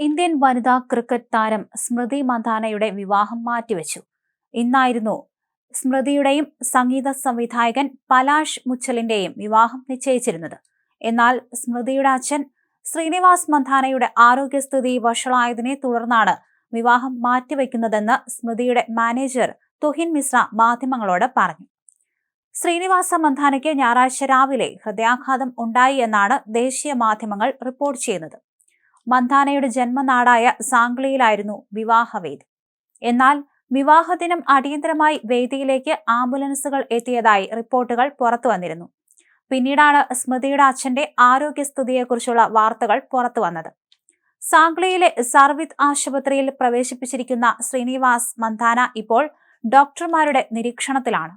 Indian വനിതാ cricket താരം സ്മൃതി മന്ദാനയുടെ വിവാഹം മാറ്റിവെച്ചു. ഇന്നായിരുന്നു സ്മൃതിയുടെയും സംഗീത സംവിധായകൻ പലാഷ് മുച്ചലിന്റെയും വിവാഹം നിശ്ചയിച്ചിരുന്നത്. എന്നാൽ സ്മൃതിയുടെ അച്ഛൻ ശ്രീനിവാസ് മന്ദാനയുടെ ആരോഗ്യസ്ഥിതി വഷളായതിനെ തുടർന്നാണ് വിവാഹം മാറ്റിവെക്കുന്നതെന്ന് സ്മൃതിയുടെ മാനേജർ തുഹിൻ മിശ്ര മാധ്യമങ്ങളോട് പറഞ്ഞു. ശ്രീനിവാസ മന്ദാനയ്ക്ക് ഞായറാഴ്ച രാവിലെ ഹൃദയാഘാതം ഉണ്ടായി എന്നാണ് ദേശീയ മാധ്യമങ്ങൾ റിപ്പോർട്ട് ചെയ്യുന്നത്. മന്ദാനയുടെ ജന്മനാടായ സാംഗ്ലിയിലായിരുന്നു വിവാഹവേദി. എന്നാൽ വിവാഹദിനം അടിയന്തരമായി വേദിയിലേക്ക് ആംബുലൻസുകൾ എത്തിയതായി റിപ്പോർട്ടുകൾ പുറത്തു വന്നിരുന്നു. പിന്നീടാണ് സ്മൃതിയുടെ അച്ഛന്റെ ആരോഗ്യസ്ഥിതിയെക്കുറിച്ചുള്ള വാർത്തകൾ പുറത്തു വന്നത്. സാംഗ്ലിയിലെ സർവിത് ആശുപത്രിയിൽ പ്രവേശിപ്പിച്ചിരിക്കുന്ന ശ്രീനിവാസ് മന്ദാന ഇപ്പോൾ ഡോക്ടർമാരുടെ നിരീക്ഷണത്തിലാണ്.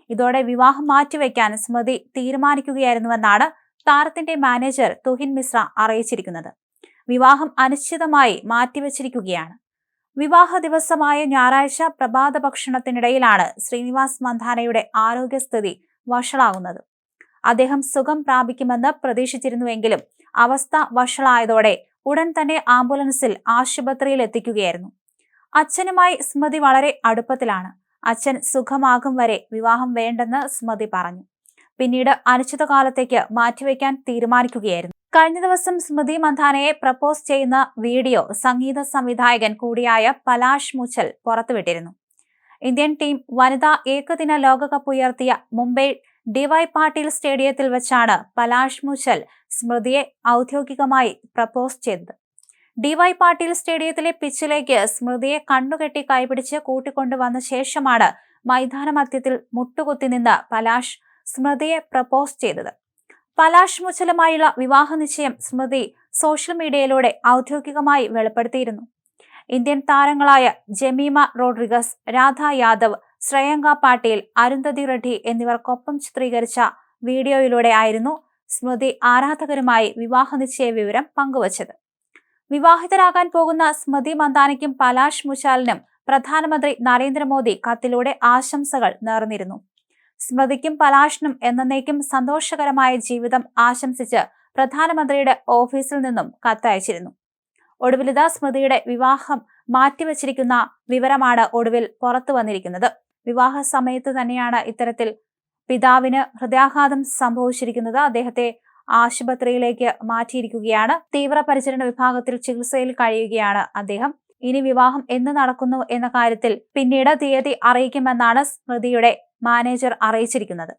ഇതോടെ വിവാഹം മാറ്റിവെക്കാൻ സ്മൃതി തീരുമാനിക്കുകയായിരുന്നുവെന്നാണ് താരത്തിന്റെ മാനേജർ തുഹിൻ മിശ്ര അറിയിച്ചിരിക്കുന്നത്. വിവാഹം അനിശ്ചിതമായി മാറ്റിവെച്ചിരിക്കുകയാണ്. വിവാഹ ദിവസമായ ഞായറാഴ്ച പ്രഭാത ഭക്ഷണത്തിനിടയിലാണ് ശ്രീനിവാസ് മന്ദാനയുടെ ആരോഗ്യസ്ഥിതി വഷളാകുന്നത്. അദ്ദേഹം സുഖം പ്രാപിക്കുമെന്ന് പ്രതീക്ഷിച്ചിരുന്നുവെങ്കിലും അവസ്ഥ വഷളായതോടെ ഉടൻ തന്നെ ആംബുലൻസിൽ ആശുപത്രിയിൽ എത്തിക്കുകയായിരുന്നു. അച്ഛനുമായി സ്മൃതി വളരെ അടുപ്പത്തിലാണ്. അച്ഛൻ സുഖമാകും വരെ വിവാഹം വേണ്ടെന്ന് സ്മൃതി പറഞ്ഞു. പിന്നീട് അനിശ്ചിതകാലത്തേക്ക് മാറ്റിവെക്കാൻ തീരുമാനിക്കുകയായിരുന്നു. കഴിഞ്ഞ ദിവസം സ്മൃതി മന്ദാനയെ പ്രപ്പോസ് ചെയ്യുന്ന വീഡിയോ സംഗീത സംവിധായകൻ കൂടിയായ പലാഷ് മുച്ചൽ പുറത്തുവിട്ടിരുന്നു. ഇന്ത്യൻ ടീം വനിതാ ഏകദിന ലോകകപ്പ് ഉയർത്തിയ മുംബൈ ഡിവൈ പാട്ടീൽ സ്റ്റേഡിയത്തിൽ വെച്ചാണ് പലാഷ് മുച്ചൽ സ്മൃതിയെ ഔദ്യോഗികമായി പ്രപ്പോസ് ചെയ്തത്. ഡിവൈ പാട്ടീൽ സ്റ്റേഡിയത്തിലെ പിച്ചിലേക്ക് സ്മൃതിയെ കണ്ണുകെട്ടി കൈപിടിച്ച് കൂട്ടിക്കൊണ്ടുവന്ന ശേഷമാണ് മൈതാന മധ്യത്തിൽ മുട്ടുകുത്തി നിന്ന് പലാഷ് സ്മൃതിയെ പ്രപ്പോസ് ചെയ്തത്. പലാഷ് മുച്ചലുമായുള്ള വിവാഹ നിശ്ചയം സ്മൃതി സോഷ്യൽ മീഡിയയിലൂടെ ഔദ്യോഗികമായി വെളിപ്പെടുത്തിയിരുന്നു. ഇന്ത്യൻ താരങ്ങളായ ജമീമ റോഡ്രിഗസ്, രാധ യാദവ്, ശ്രേയങ്ക പാട്ടീൽ, അരുന്ധതി റെഡ്ഡി എന്നിവർക്കൊപ്പം ചിത്രീകരിച്ച വീഡിയോയിലൂടെ ആയിരുന്നു സ്മൃതി ആരാധകരുമായി വിവാഹ നിശ്ചയ വിവരം പങ്കുവച്ചത്. വിവാഹിതരാകാൻ പോകുന്ന സ്മൃതി മന്ദാനയ്ക്കും പലാഷ് മുച്ചാലിനും പ്രധാനമന്ത്രി നരേന്ദ്രമോദി കത്തിലൂടെ ആശംസകൾ നേർന്നിരുന്നു. സ്മൃതിക്കും പലാഷിനും എന്നേക്കും സന്തോഷകരമായ ജീവിതം ആശംസിച്ച് പ്രധാനമന്ത്രിയുടെ ഓഫീസിൽ നിന്നും കത്തയച്ചിരുന്നു. ഒടുവിലിതാ സ്മൃതിയുടെ വിവാഹം മാറ്റിവെച്ചിരിക്കുന്ന വിവരമാണ് ഒടുവിൽ പുറത്തു വന്നിരിക്കുന്നത്. വിവാഹ സമയത്ത് തന്നെയാണ് ഇത്തരത്തിൽ പിതാവിന് ഹൃദയാഘാതം സംഭവിച്ചിരിക്കുന്നത്. അദ്ദേഹത്തെ ആശുപത്രിയിലേക്ക് മാറ്റിയിരിക്കുകയാണ്. തീവ്രപരിചരണ വിഭാഗത്തിൽ ചികിത്സയിൽ കഴിയുകയാണ് അദ്ദേഹം. ഇനി വിവാഹം എന്ന് നടക്കുന്നു എന്ന കാര്യത്തിൽ പിന്നീട് തീയതി അറിയിക്കുമെന്നാണ് സ്മൃതിയുടെ മാനേജർ അറിയിച്ചിരിക്കുന്നത്.